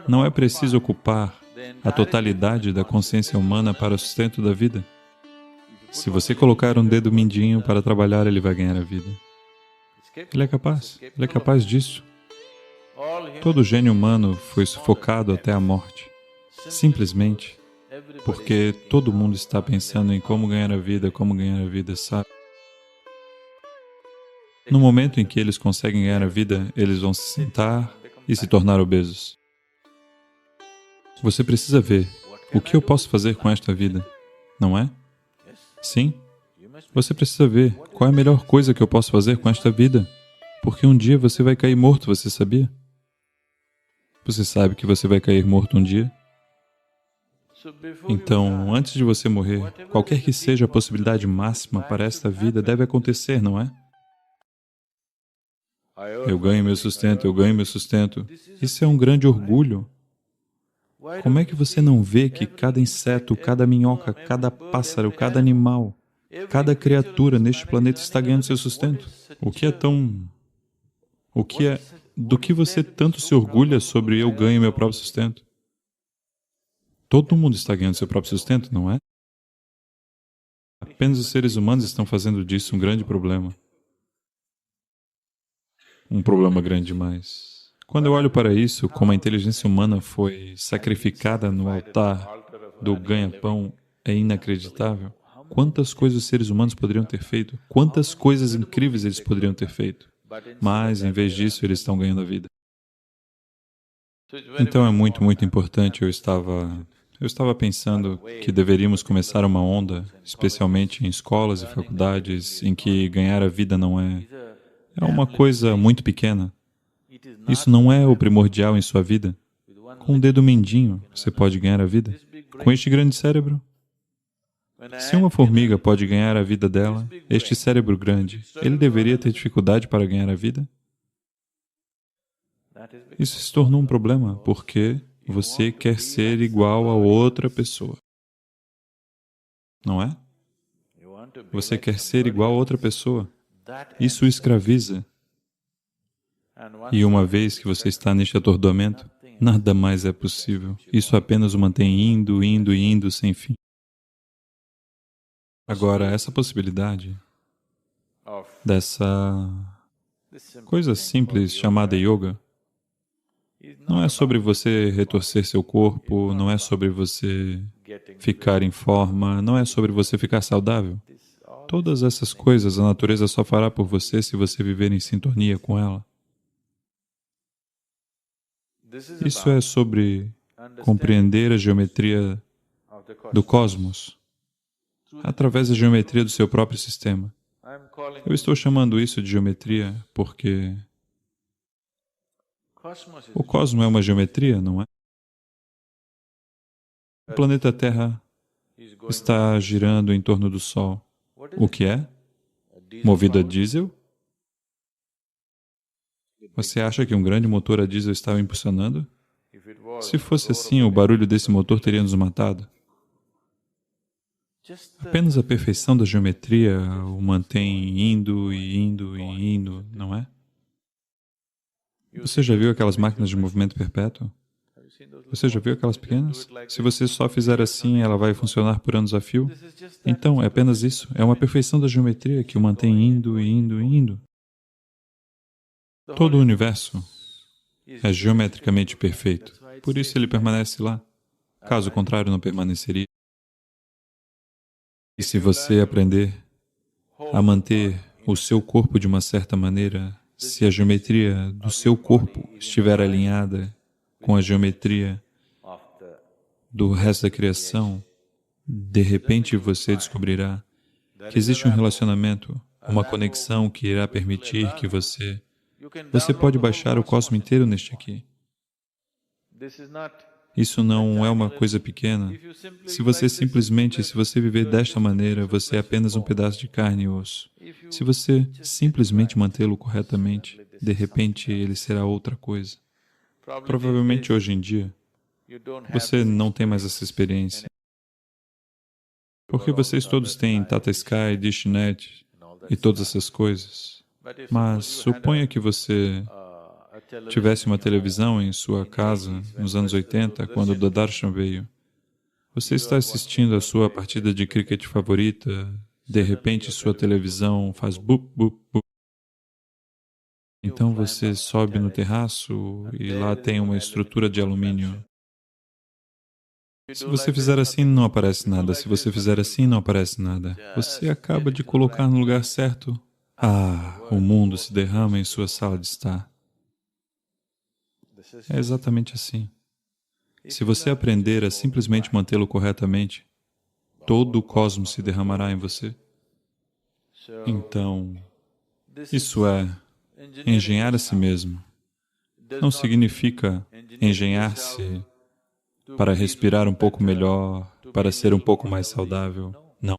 não é preciso ocupar a totalidade da consciência humana para o sustento da vida. Se você colocar um dedo mindinho para trabalhar, ele vai ganhar a vida. Ele é capaz disso. Todo gênio humano foi sufocado até a morte, simplesmente porque todo mundo está pensando em como ganhar a vida, sabe? No momento em que eles conseguem ganhar a vida, eles vão se sentar e se tornar obesos. Você precisa ver, o que eu posso fazer com esta vida, não é? Sim. Você precisa ver, qual é a melhor coisa que eu posso fazer com esta vida? Porque um dia você vai cair morto, você sabia? Você sabe que você vai cair morto um dia? Então, antes de você morrer, qualquer que seja a possibilidade máxima para esta vida deve acontecer, não é? Eu ganho meu sustento, eu ganho meu sustento. Isso é um grande orgulho. Como é que você não vê que cada inseto, cada minhoca, cada pássaro, cada animal, cada criatura neste planeta está ganhando seu sustento? Do que você tanto se orgulha sobre eu ganho meu próprio sustento? Todo mundo está ganhando seu próprio sustento, não é? Apenas os seres humanos estão fazendo disso um grande problema. um problema grande demais. Quando eu olho para isso, como a inteligência humana foi sacrificada no altar do ganha-pão, é inacreditável. Quantas coisas os seres humanos poderiam ter feito? Quantas coisas incríveis eles poderiam ter feito? Mas, em vez disso, eles estão ganhando a vida. Então é muito, muito importante. Eu estava pensando que deveríamos começar uma onda, especialmente em escolas e faculdades, em que ganhar a vida não é uma coisa muito pequena. Isso não é o primordial em sua vida. Com um dedo mindinho, você pode ganhar a vida. Com este grande cérebro. Se uma formiga pode ganhar a vida dela, este cérebro grande, ele deveria ter dificuldade para ganhar a vida? Isso se tornou um problema, porque você quer ser igual a outra pessoa. Não é? Você quer ser igual a outra pessoa. Isso o escraviza. E uma vez que você está neste atordoamento, nada mais é possível. Isso apenas o mantém indo, indo e indo sem fim. Agora, essa possibilidade dessa coisa simples chamada yoga não é sobre você retorcer seu corpo, não é sobre você ficar em forma, não é sobre você ficar saudável. Todas essas coisas a natureza só fará por você se você viver em sintonia com ela. Isso é sobre compreender a geometria do cosmos através da geometria do seu próprio sistema. Eu estou chamando isso de geometria porque o cosmos é uma geometria, não é? O planeta Terra está girando em torno do Sol. O que é? Movido a diesel? Você acha que um grande motor a diesel estava impulsionando? Se fosse assim, o barulho desse motor teria nos matado. Apenas a perfeição da geometria o mantém indo e indo e indo, não é? Você já viu aquelas máquinas de movimento perpétuo? Você já viu aquelas pequenas? Se você só fizer assim, ela vai funcionar por anos a fio? Então, é apenas isso. É uma perfeição da geometria que o mantém indo e indo e indo. Todo o universo é geometricamente perfeito. Por isso ele permanece lá. Caso contrário, não permaneceria. E se você aprender a manter o seu corpo de uma certa maneira, se a geometria do seu corpo estiver alinhada com a geometria do resto da criação, de repente você descobrirá que existe um relacionamento, uma conexão que irá permitir que você pode baixar o cosmos inteiro neste aqui. Isso não é uma coisa pequena. Se você viver desta maneira, você é apenas um pedaço de carne e osso. Se você simplesmente mantê-lo corretamente, de repente ele será outra coisa. Provavelmente hoje em dia, você não tem mais essa experiência. Porque vocês todos têm Tata Sky, DishNet e todas essas coisas. Mas suponha que você tivesse uma televisão em sua casa nos anos 80, quando o Doordarshan veio. Você está assistindo a sua partida de cricket favorita, de repente sua televisão faz bup, bup, bup. Então você sobe no terraço e lá tem uma estrutura de alumínio. Se você fizer assim, não aparece nada. Se você fizer assim, não aparece nada. Você acaba de colocar no lugar certo. Ah, o mundo se derrama em sua sala de estar. É exatamente assim. Se você aprender a simplesmente mantê-lo corretamente, todo o cosmos se derramará em você. Então, isso é engenhar a si mesmo. Não significa engenhar-se para respirar um pouco melhor, para ser um pouco mais saudável. Não.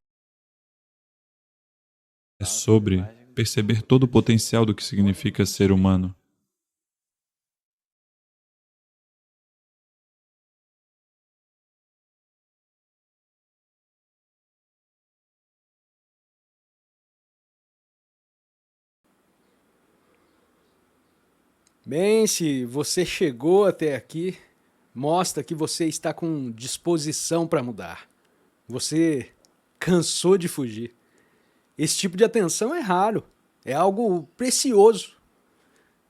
É sobre perceber todo o potencial do que significa ser humano. Bem, se você chegou até aqui, mostra que você está com disposição para mudar. Você cansou de fugir. Esse tipo de atenção é raro, é algo precioso.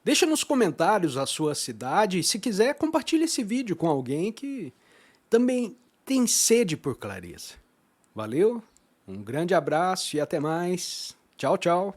Deixa nos comentários a sua cidade e, se quiser, compartilhe esse vídeo com alguém que também tem sede por clareza. Valeu, um grande abraço e até mais. Tchau, tchau.